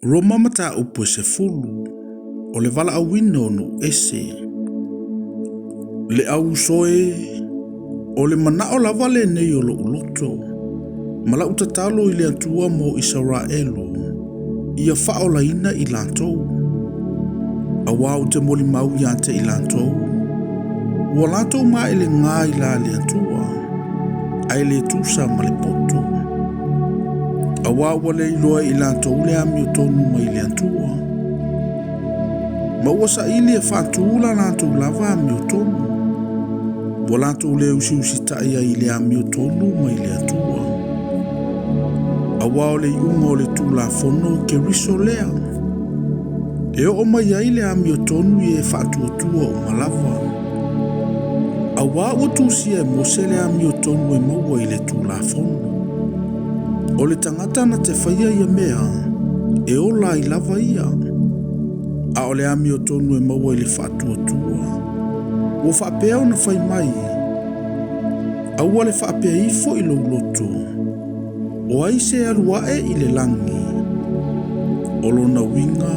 Roma mata upo se fulu, o le vala awino no ese. Le au soe, o le mana o la vale nei o lo uloto. Mala utatalo i le atua mo Israelu, ia fao la ina i lantou. Awau te moli mau ia te i lantou. Ua lantou ma ele ngā i la le atua, ai le tusa ma le poto. Awau wale iloa i lantou le ami o tonu ma i le atua. Ma ua sa ili e whaatula lantou lava ami o tonu. Ua lantou le usi taia i le ami o tonu ma i le atua. Awau le iunga o le tula fono ke riso lea. E o mai ai le ami o tonu i e whaatuatua o malava. Awau o tusia e mose le ami o tonu e maua i le tula fono. O le tangata na te whaia ia mea, e o la i lava ia. A o le ami o tonu e maua i le whaatuatua. O whaapea o na whai mai. Aua le whaapea ifo i lo loto. O ai se aluae i le langi. O lo na winga,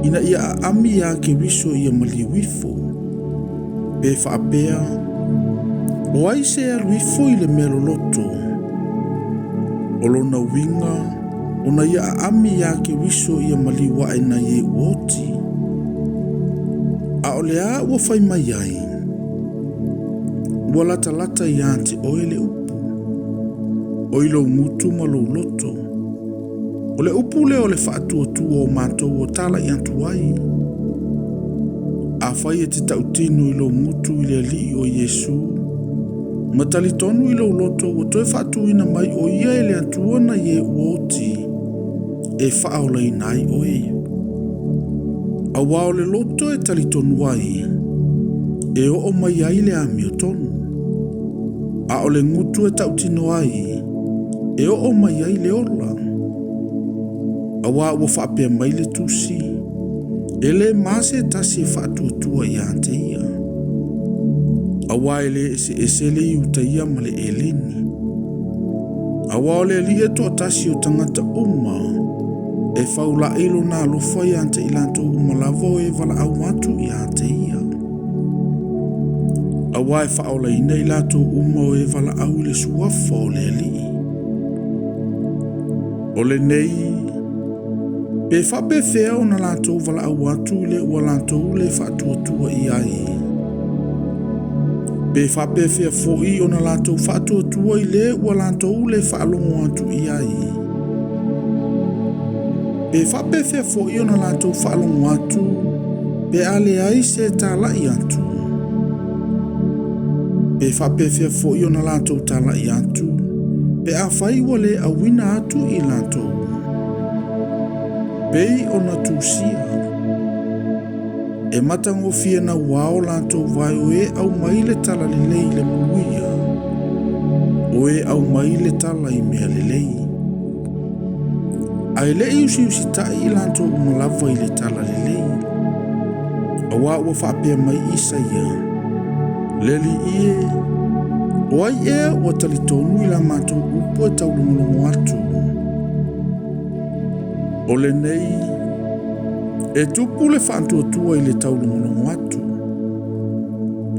ina ia a ami a ke riso ia maliwifo. Pe whaapea, o ai se aluifo i le melo loto. O lo na winga, o na ia a ami a ke riso ia maliwae na ye uoti. A o le a ua whai mai ai. Ua lata i ante o ele upu. O ilo ngutu ma lo loto. O le upu le o le whaatuatua o mātou o tala i antu ai. A whai e te tautinu ilo ngutu i le li o Yesu. Matali tonu ilo loto o toi whaatuina mai o ia e le atua na ye uoti. E whaola i nai o e. A wao le loto e tali tonu ai. E o mai ai le ami o tonu. A o le ngutu e tautino ai. E o mai ai le ola. A wā ua whaapea mai le tusi. E le maase tasi e whaatuatua i ante ia. A wā e le ese le iuta ia ma le eleni. A wā o le li e toa tasi o tangata uma. E whaula ilo nā lofa i ante i lanto umalavo e wala au atu i ante ia. A wā e whaola ina i lato uma o e wala au le suafa o le li. O le nei, pe whape whea o na lātou wala au atu le ua lātou le whaatuatua i ai. Pe whape whea fōi o na lātou whaatuatua i le ua lātou le whaalongo atu i ai. Pe whape whea fōi o na lātou whaalongo atu, pe ale ai se tāla i atu. Pe whape whea fōi o na lātou tāla i atu, pe a whai wale a wina atu i lantou. Pei o na tūsia. E matango fia na wao lantou vai o e au mai le tala le lei le muia. O e au mai le tala i mea le lei. Ai le usi tai i lantou umalava i le tala le lei. A wā ua whaapea mai Isaia. Leli ie. O ai ea ua talitonu i la mātou upo e taulongolongo atu. O le nei, e tupu le whaantuatua i le taulongolongo atu.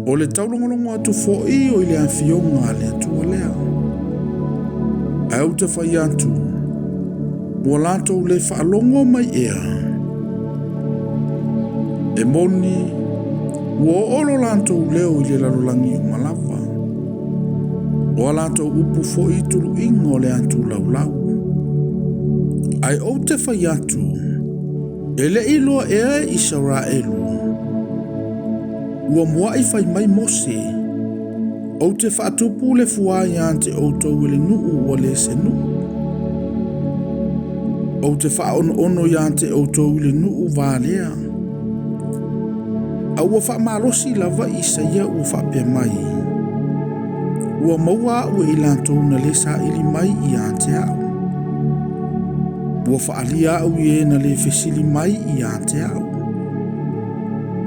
O le taulongolongo atu fōi o i le awhionga le atua lea. Ai au te whai atu, ua lātou le whaalongo mai ea. E moni, ua olo lātou leo i le lalolangi o malava. O alato upu fo i turu ingo le atu laulau. Ai o te whai atu, e le iloa ea Israelu. Ua mua i whai mai mose, o te whaatupu le fuai ante o tau le nuu o le se nuu. O te whaono ante o tau le nuu vālea. A ua whaamalosi lava Isaia ua whaapea mai. Ua maua ua i lantou na le sa ili mai i ante au. Ua whaalia au i e na le fesili mai i ante au.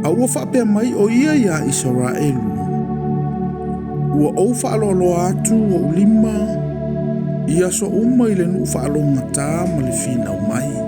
A ua whaapea mai o ia i a Israelu. Ua au whaalolo atu o ulima, ia so uma i le nuu whaalonga tā ma le whina o mai.